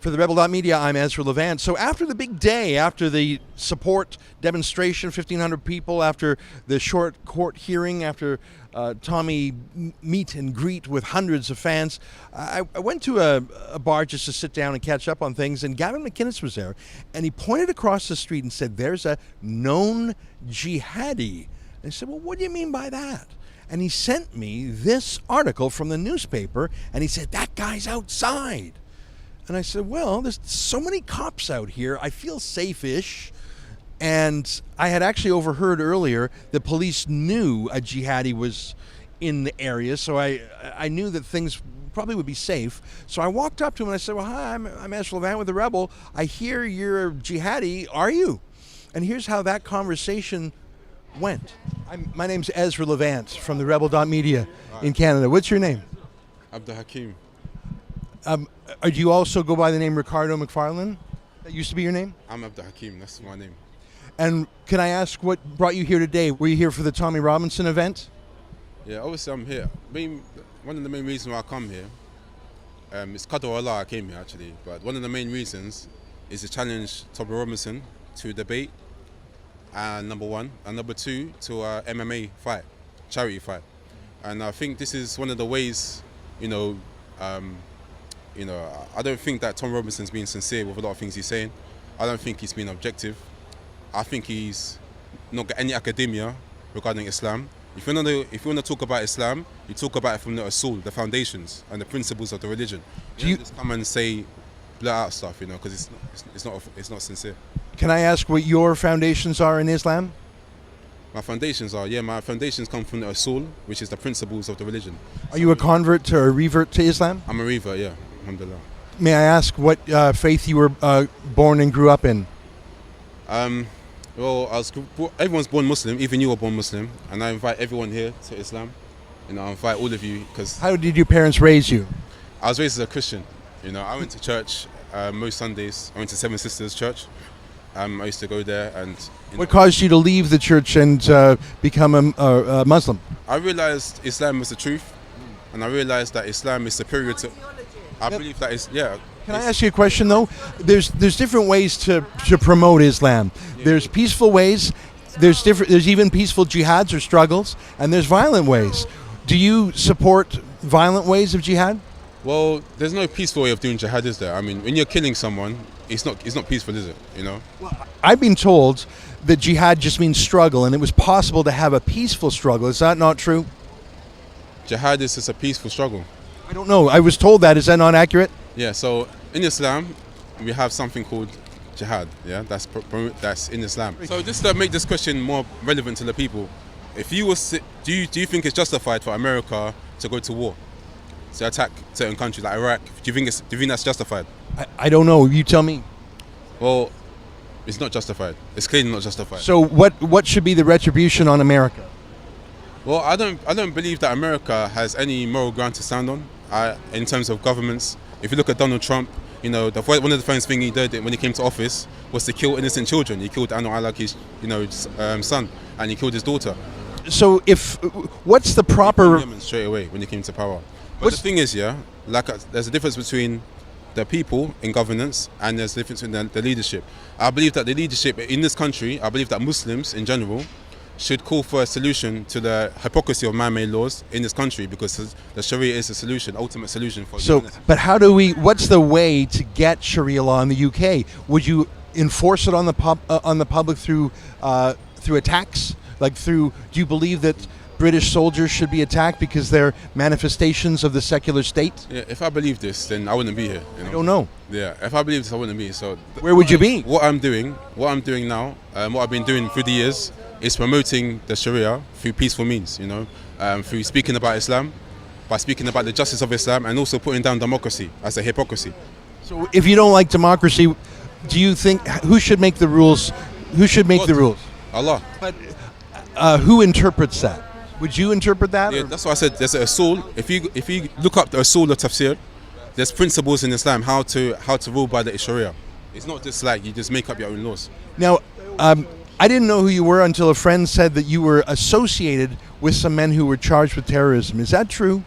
For the Rebel.media, I'm Ezra Levant. So after the big day, after the support demonstration, 1,500 people, after the short court hearing, after Tommy meet and greet with hundreds of fans, I went to a bar just to sit down and catch up on things, and Gavin McInnes was there, and he pointed across the street and said, "There's a known jihadi." And I said, "Well, what do you mean by that?" And he sent me this article from the newspaper, and he said, "That guy's outside." And I said, well, there's so many cops out here, I feel safe-ish. And I had actually overheard earlier the police knew a jihadi was in the area, so I knew that things probably would be safe. So I walked up to him and I said, well, hi, I'm Ezra Levant with the Rebel. I hear you're a jihadi, are you? And here's how that conversation went. My name's Ezra Levant from the Rebel.media in Canada. What's your name? Abdul Hakim. Do you also go by the name Ricardo McFarlane? That used to be your name? I'm Abdul Hakim, that's my name. And can I ask what brought you here today? Were you here for the Tommy Robinson event? Yeah, obviously I'm here. One of the main reasons why I come here, it's Qadr Allah I came here actually, but one of the main reasons is to challenge Tommy Robinson to a debate, number one, and number two, to a MMA fight, charity fight. And I think this is one of the ways, I don't think that Tom Robinson's being sincere with a lot of things he's saying. I don't think he's being objective. I think he's not got any academia regarding Islam. If you want to talk about Islam, you talk about it from the usul, the foundations and the principles of the religion. You don't just come and say blurt out stuff, because it's not sincere. Can I ask what your foundations are in Islam? My foundations come from the usul, which is the principles of the religion. Are you a convert or a revert to Islam? I'm a revert, yeah. Alhamdulillah. May I ask what faith you were born and grew up in? Well, everyone's born Muslim, even you were born Muslim, and I invite everyone here to Islam. I invite all of you because... How did your parents raise you? I was raised as a Christian. I went to church most Sundays. I went to Seven Sisters Church. I used to go there and... What caused you to leave the church and become a Muslim? I realized Islam was the truth, and I realized that Islam is superior to... I believe that is, yeah. Can I ask you a question though? There's different ways to promote Islam. Yeah. There's peaceful ways. There's even peaceful jihads or struggles, and there's violent ways. Do you support violent ways of jihad? Well, there's no peaceful way of doing jihad, is there? I mean, when you're killing someone, it's not peaceful, is it? Well, I've been told that jihad just means struggle, and it was possible to have a peaceful struggle. Is that not true? Jihad is just a peaceful struggle. I don't know. I was told that. Is that not accurate? Yeah. So in Islam, we have something called jihad. Yeah, that's in Islam. So just to make this question more relevant to the people, if you was, do you think it's justified for America to go to war, to attack certain countries like Iraq? Do you think that's justified? I don't know. You tell me. Well, it's not justified. It's clearly not justified. So what should be the retribution on America? Well, I don't believe that America has any moral ground to stand on. In terms of governments, if you look at Donald Trump, one of the first things he did when he came to office was to kill innocent children. He killed Anwar al-Awlaki's, son, and he killed his daughter. So what's the proper... Straight away when he came to power. But the thing is, there's a difference between the people in governance and there's a difference in the leadership. I believe that the leadership in this country, I believe that Muslims in general should call for a solution to the hypocrisy of man-made laws in this country, because the Sharia is the solution, ultimate solution for humanity. But what's the way to get Sharia law in the UK? Would you enforce it on the public through attacks? Do you believe that British soldiers should be attacked because they're manifestations of the secular state? Yeah, if I believe this, then I wouldn't be here. I don't know. Yeah, if I believe this, I wouldn't be. So where would you be? What I'm doing now, what I've been doing through the years, is promoting the Sharia through peaceful means. Through speaking about Islam, by speaking about the justice of Islam, and also putting down democracy as a hypocrisy. So, if you don't like democracy, do you think who should make the rules? Who should make the rules? Allah. But who interprets that? Would you interpret that? Yeah, that's why I said there's a usul. If you look up the usul of tafsir, there's principles in Islam how to rule by the Sharia. It's not just like you just make up your own laws. Now, I didn't know who you were until a friend said that you were associated with some men who were charged with terrorism. Is that true?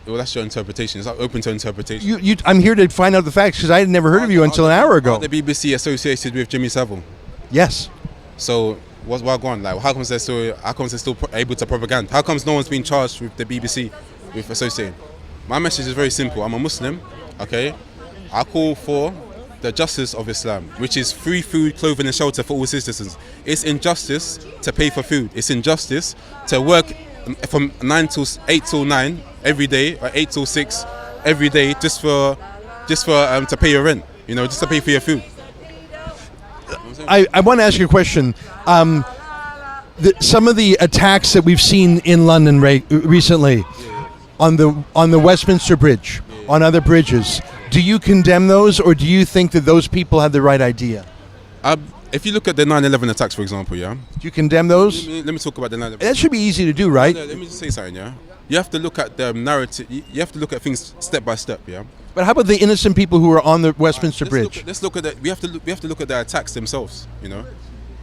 Well, that's your interpretation. It's open to interpretation. I'm here to find out the facts because I had never heard of you until an hour ago. Are the BBC associated with Jimmy Savile? Yes. So what's going on? Like, how comes they're still able to propaganda? How comes no one's been charged with the BBC with associating? My message is very simple. I'm a Muslim, okay? I call for the justice of Islam, which is free food, clothing and shelter for all citizens. It's injustice to pay for food. It's injustice to work from 8 till 9 every day, or 8 till 6 every day, just for to pay your rent, just to pay for your food. I want to ask you a question. Some of the attacks that we've seen in London recently, on the Westminster Bridge, on other bridges, do you condemn those, or do you think that those people had the right idea? If you look at the 9/11 attacks, for example, yeah. Do you condemn those? Let me talk about the 9/11. That should be easy to do, right? Let me just say something, yeah. You have to look at the narrative. You have to look at things step by step, yeah. But how about the innocent people who were on the Westminster Bridge? Let's look at that. We have to look at the attacks themselves.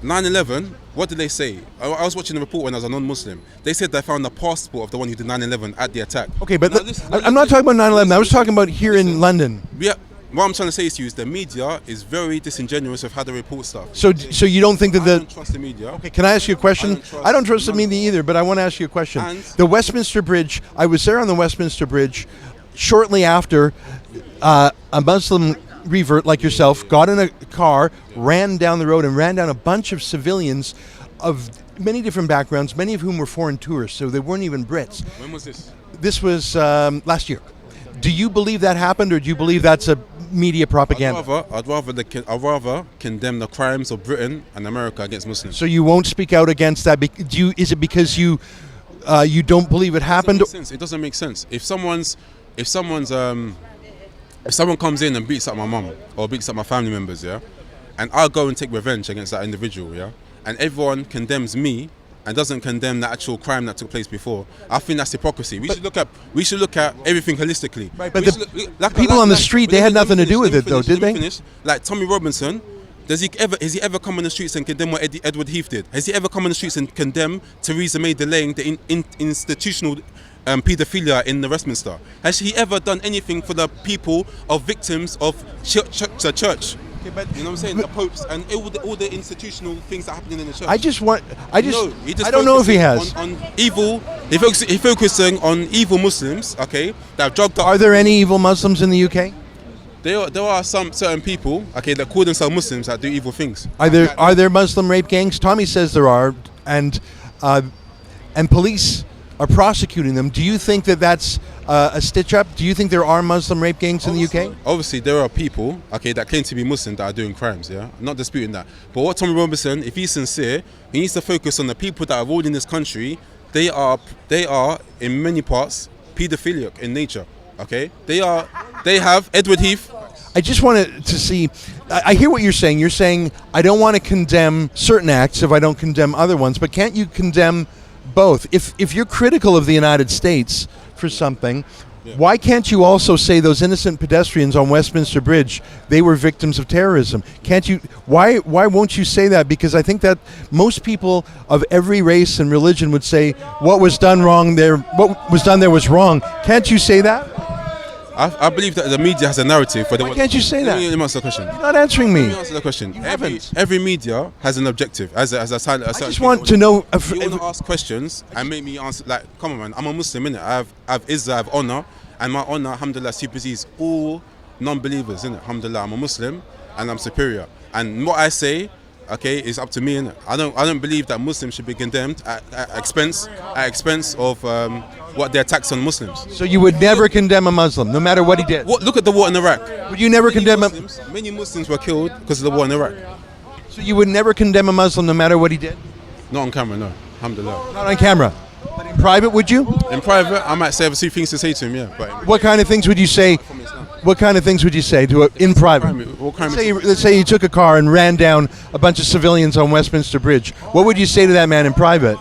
9/11. What did they say? I was watching a report when I was a non-Muslim. They said they found the passport of the one who did 9/11 at the attack. Okay, but I'm not talking about 9/11. I was talking about here in London. Yeah. What I'm trying to say to you is the media is very disingenuous with how they report stuff. So you don't think that I don't trust the media. Okay, can I ask you a question? I don't trust the media either, but I want to ask you a question. The Westminster Bridge, I was there on the Westminster Bridge shortly after a Muslim revert like yourself got in a car, ran down the road and ran down a bunch of civilians of many different backgrounds, many of whom were foreign tourists, so they weren't even Brits. When was this? This was last year. Do you believe that happened, or do you believe that's a media propaganda? I'd rather condemn the crimes of Britain and America against Muslims. So you won't speak out against that? Is it because you don't believe it happened? It doesn't make sense. If someone comes in and beats up my mum or beats up my family members, yeah, and I go and take revenge against that individual, yeah, and everyone condemns me and doesn't condemn the actual crime that took place before, I think that's hypocrisy. We should look at everything holistically. Right, but the people on the street, they had nothing to do with it, though, did they? Like Tommy Robinson, has he ever come on the streets and condemn what Edward Heath did? Has he ever come on the streets and condemn Theresa May delaying the institutional paedophilia in the Westminster? Has he ever done anything for the people of victims of the church? Okay, but you know what I'm saying? The popes and all the institutional things that are happening in the church. I don't know if he has. On evil, he's focusing on evil Muslims, okay, that have drugged up. Are there any evil Muslims in the UK? There are some certain people, okay, that call themselves Muslims that do evil things. Are there Muslim rape gangs? Tommy says there are, and police are prosecuting them. Do you think that that's a stitch up? Do you think there are Muslim rape gangs in the UK? Obviously, there are people, okay, that claim to be Muslim that are doing crimes, yeah? I'm not disputing that. But what Tommy Robinson, if he's sincere, he needs to focus on the people that are ruled in this country. They are, in many parts, paedophilic in nature, okay? They have Edward Heath. I just wanted to see, I hear what you're saying. You're saying, I don't want to condemn certain acts if I don't condemn other ones, but can't you condemn both? If you're critical of the United States for something, why can't you also say those innocent pedestrians on Westminster Bridge, they were victims of terrorism? Can't you? Why won't you say that? Because I think that most people of every race and religion would say what was done there was wrong. Can't you say that? I believe that the media has a narrative. Why can't you say that? Let me answer the question. You're not answering me. Let me answer the question. Every media has an objective. I just want to know. If you want to ask questions and make me answer, like, come on, man. I'm a Muslim, innit? I have izzah, I have honor, and my honor, alhamdulillah, supersedes all non-believers, innit? Alhamdulillah, I'm a Muslim and I'm superior. And what I say, okay, is up to me, innit? I don't believe that Muslims should be condemned at expense of what their attacks on Muslims. So you would never condemn a Muslim, no matter what he did? Look at the war in Iraq. Would you never condemn him? Many Muslims were killed because of the war in Iraq. So you would never condemn a Muslim, no matter what he did? Not on camera, no. Alhamdulillah. Not on camera. But in private, would you? In private, I might say a few things to say to him, yeah. But what kind of things would you say? What kind of things would you say to in private? Let's say you took a car and ran down a bunch of civilians on Westminster Bridge. What would you say to that man in private?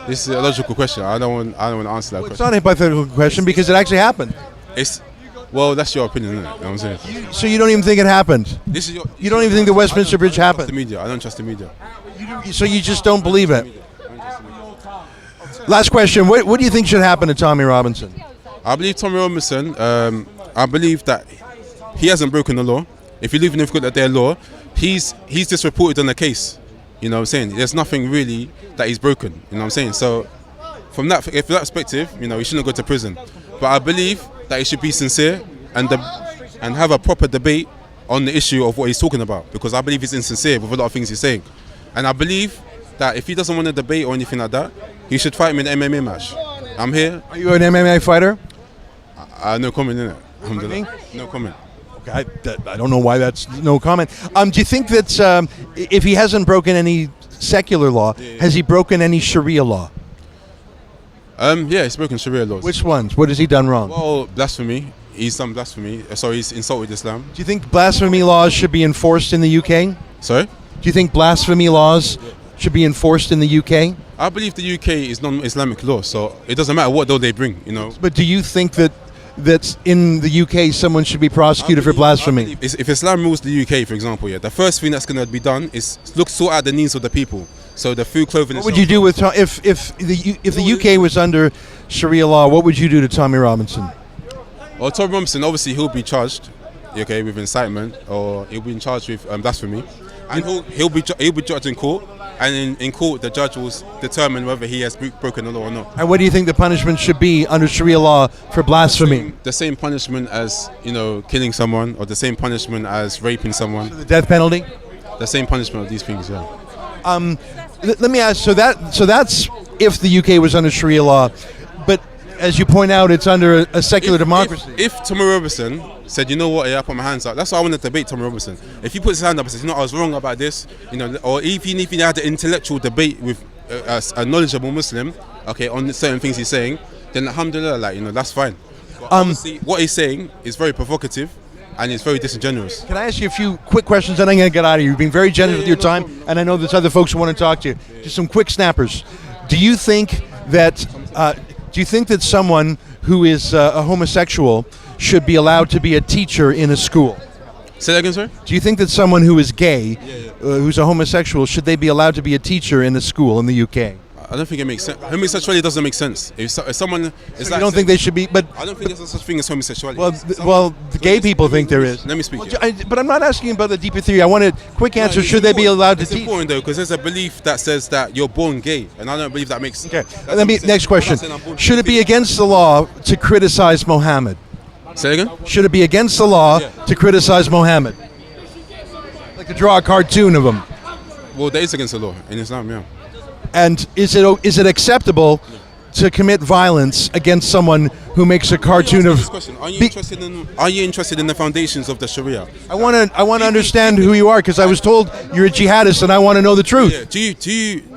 This is a logical question. I don't want to answer that question. It's not a hypothetical question because it actually happened. Well, that's your opinion, isn't it? You know what I'm saying? So you don't even think it happened? You don't even think the Westminster Bridge happened? I don't trust the media. So you just don't believe it? Last question. What do you think should happen to Tommy Robinson? I believe Tommy Robinson. I believe that he hasn't broken the law. If you live in their law, he's just reported on the case. You know what I'm saying? There's nothing really that he's broken. You know what I'm saying? So from that perspective, you know, he shouldn't go to prison. But I believe that he should be sincere and have a proper debate on the issue of what he's talking about, because I believe he's insincere with a lot of things he's saying. And I believe that if he doesn't want to debate or anything like that, he should fight me in an MMA match. I'm here. Are you an MMA fighter? No comment in it. No comment. Okay, I don't know why that's no comment. Do you think that if he hasn't broken any secular law, has he broken any Sharia law? Yeah, he's broken Sharia laws. Which ones? What has he done wrong? Well, blasphemy. He's done blasphemy. Sorry, he's insulted Islam. Do you think blasphemy laws should be enforced in the UK? Sorry? Do you think blasphemy laws should be enforced in the UK? I believe the UK is non-Islamic law, so it doesn't matter what law they bring, you know. But do you think that in the UK someone should be prosecuted for blasphemy? If Islam rules the UK, for example, the first thing that's going to be done is sort out the needs of the people. So the food, clothing. What would you do with if the UK was under Sharia law? What would you do to Tommy Robinson? Well, Tommy Robinson, obviously he'll be charged, okay, with incitement, or he'll be charged with blasphemy, and he'll be judged in court. And in court, the judge will determine whether he has broken the law or not. And what do you think the punishment should be under Sharia law for blasphemy? The same punishment as, you know, killing someone, or the same punishment as raping someone. So the death penalty? The same punishment of these things, yeah. Let me ask. So that's if the UK was under Sharia law, but as you point out, it's under a secular democracy. If Tommy Robinson said, you know what, I put my hands up. That's why I want to debate Tommy Robinson. If he puts his hand up and says, you know, I was wrong about this, you know, or even if he had an intellectual debate with a knowledgeable Muslim, okay, on certain things he's saying, then alhamdulillah, like, you know, that's fine. But obviously, what he's saying is very provocative and it's very disingenuous. Can I ask you a few quick questions, and I'm going to get out of here? You've been very generous with your time, and I know there's other folks who want to talk to you. Just some quick snappers. Do you think that someone who is a homosexual should be allowed to be a teacher in a school? Say that again, sorry? Do you think that someone who is gay, who's a homosexual, should they be allowed to be a teacher in a school in the UK? I don't think it makes sense. Homosexuality doesn't make sense. If someone is, so you don't think they should be? But I don't think there's such thing as homosexuality. Well, the gay people think there is. Let me speak. But I'm not asking about the deeper theory. I want a quick answer. Should they be allowed to teach? It's important though, because there's a belief that says that you're born gay, and I don't believe that makes sense. Okay. Next question. Should it be against the law to criticize Mohammed? Say again? Should it be against the law to criticize Mohammed? Like to draw a cartoon of him? Well, that is against the law in Islam, yeah. And is it acceptable to commit violence against someone who makes a cartoon of? Are you interested in the foundations of the Sharia? I want to understand who you are, because I was told you're a jihadist, and I want to know the truth. Yeah.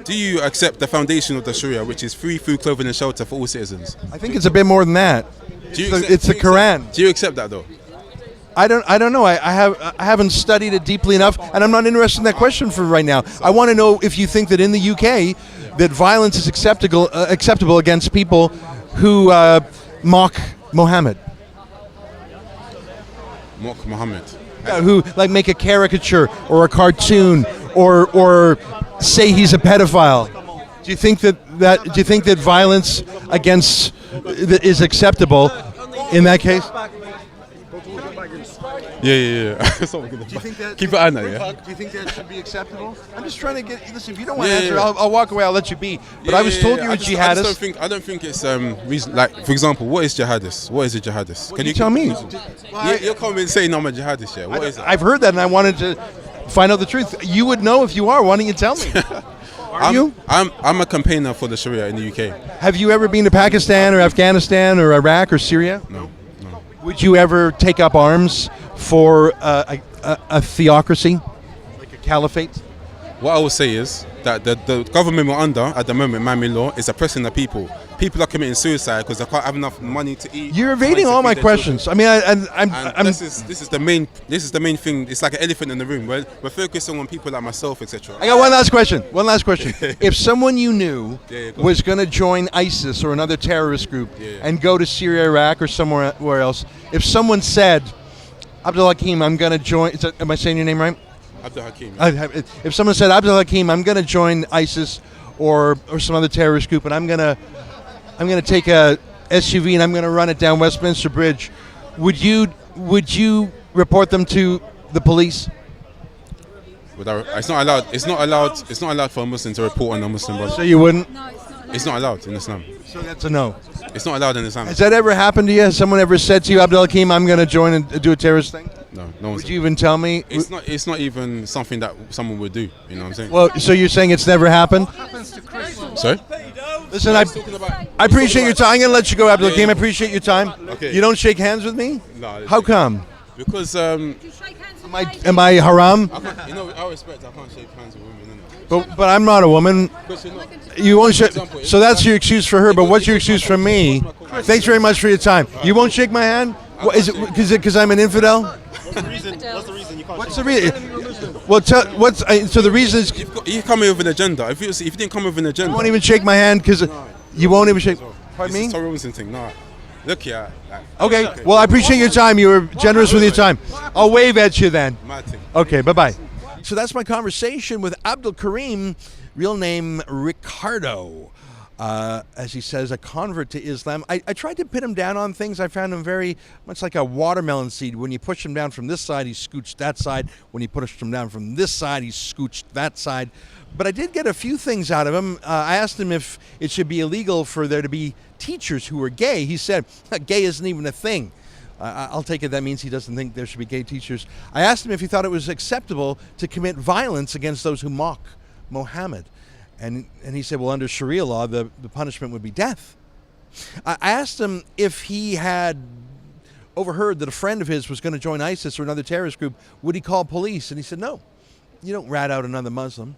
Do you accept the foundation of the Sharia, which is free food, clothing, and shelter for all citizens? I think it's a bit more than that. It's the Quran. Do you accept that though? I don't know. I haven't studied it deeply enough, and I'm not interested in that question for right now. I want to know if you think that in the UK that violence is acceptable against people who mock Mohammed. Mock Mohammed. Who like make a caricature or a cartoon or say he's a pedophile. Do you think that violence against is acceptable in that case? Yeah. Do you think that, keep it on that, yeah? Do you think that should be acceptable? I'm just trying to get. Listen, if you don't want to answer, I'll walk away. I'll let you be. But I was told you're a jihadist. I don't think it's like, for example, what is jihadist? What is a jihadist? Can you tell me? You're coming saying I'm a jihadist, yeah? What is it? I've heard that, and I wanted to find out the truth. You would know if you are. Why don't you tell me? Are you? I'm a campaigner for the Sharia in the UK. Have you ever been to Pakistan or Afghanistan or Iraq or Syria? No. Would you ever take up arms for a theocracy, like a caliphate? What I will say is that the government we're under at the moment, Miami law, is oppressing the people. People are committing suicide because they can't have enough money to eat. You're evading all my questions. Children. I mean, this is the main thing. It's like an elephant in the room. We're focusing on people like myself, etc. I got one last question. If someone you knew was going to join ISIS or another terrorist group and go to Syria, Iraq, or somewhere else, if someone said, Abdul Hakim, I'm going to join. Am I saying your name right? Abdul Hakim. If someone said, Abdul Hakim, I'm going to join ISIS or some other terrorist group, and I'm going to take a SUV and I'm going to run it down Westminster Bridge, would you report them to the police? It's not allowed. It's not allowed. It's not allowed for a Muslim to report on a Muslim brother. So you wouldn't? It's not allowed in Islam. So that's a no. It's not allowed in Islam. Has that ever happened to you? Has someone ever said to you, Abdul Hakim, I'm going to join and do a terrorist thing? No, no one. Would you even tell me? It's not. It's not even something that someone would do. You know what I'm saying? Well, so you're saying it's never happened? Sorry. Listen, I appreciate your time. I'm going to let you go, Abdul Hakim. I appreciate your time. Okay. You don't shake hands with me? No. How come? Because Am I haram? you know, I respect. I can't shake hands with women. Innit? But I'm not a woman. Because you're not. You won't shake. So that's your excuse for her. But what's your excuse for me? Thanks very much for your time. You won't shake my hand? What, is it because I'm an infidel? What's the reason you can't? What's the reason? Well, so the reason is You come here with an agenda. If you didn't come with an agenda, you won't even shake my hand because you won't even shake. Pardon me? It's a Tom Robinson thing. Nah. Look here. Okay. Well, I appreciate your time. You were generous with your time. I'll wave at you then. Mad thing. Okay. Bye-bye. So that's my conversation with Abdul Karim, real name Ricardo. As he says, a convert to Islam. I tried to pin him down on things. I found him very much like a watermelon seed. When you push him down from this side, he scooched that side. When you push him down from this side, he scooched that side. But I did get a few things out of him. I asked him if it should be illegal for there to be teachers who are gay. He said, gay isn't even a thing. I'll take it that means he doesn't think there should be gay teachers. I asked him if he thought it was acceptable to commit violence against those who mock Mohammed. And he said, well, under Sharia law, the punishment would be death. I asked him if he had overheard that a friend of his was going to join ISIS or another terrorist group, would he call police? And he said, no, you don't rat out another Muslim.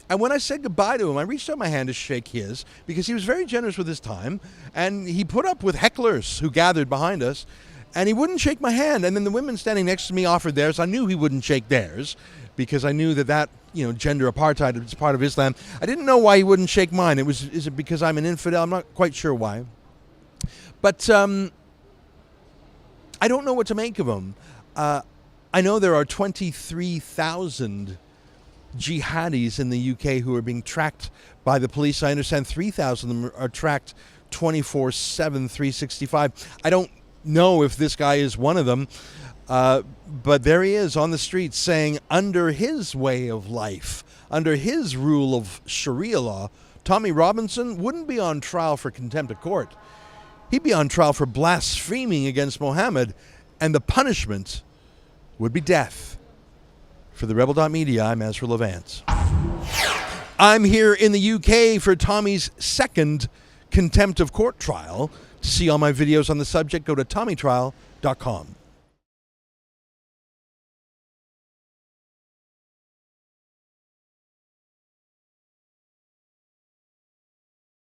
And when I said goodbye to him, I reached out my hand to shake his because he was very generous with his time. And he put up with hecklers who gathered behind us. And he wouldn't shake my hand. And then the women standing next to me offered theirs. I knew he wouldn't shake theirs because I knew that gender apartheid is part of Islam. I didn't know why he wouldn't shake mine. Is it because I'm an infidel? I'm not quite sure why. But I don't know what to make of him. I know there are 23,000 jihadis in the UK who are being tracked by the police. I understand 3,000 of them are tracked 24/7, 365. I don't know if this guy is one of them, but there he is on the streets saying under his way of life, under his rule of Sharia law, Tommy Robinson wouldn't be on trial for contempt of court. He'd be on trial for blaspheming against Mohammed, and the punishment would be death. For the Rebel.media, I'm Ezra Levant. I'm here in the UK for Tommy's second contempt of court trial. To see all my videos on the subject, go to tommytrial.com.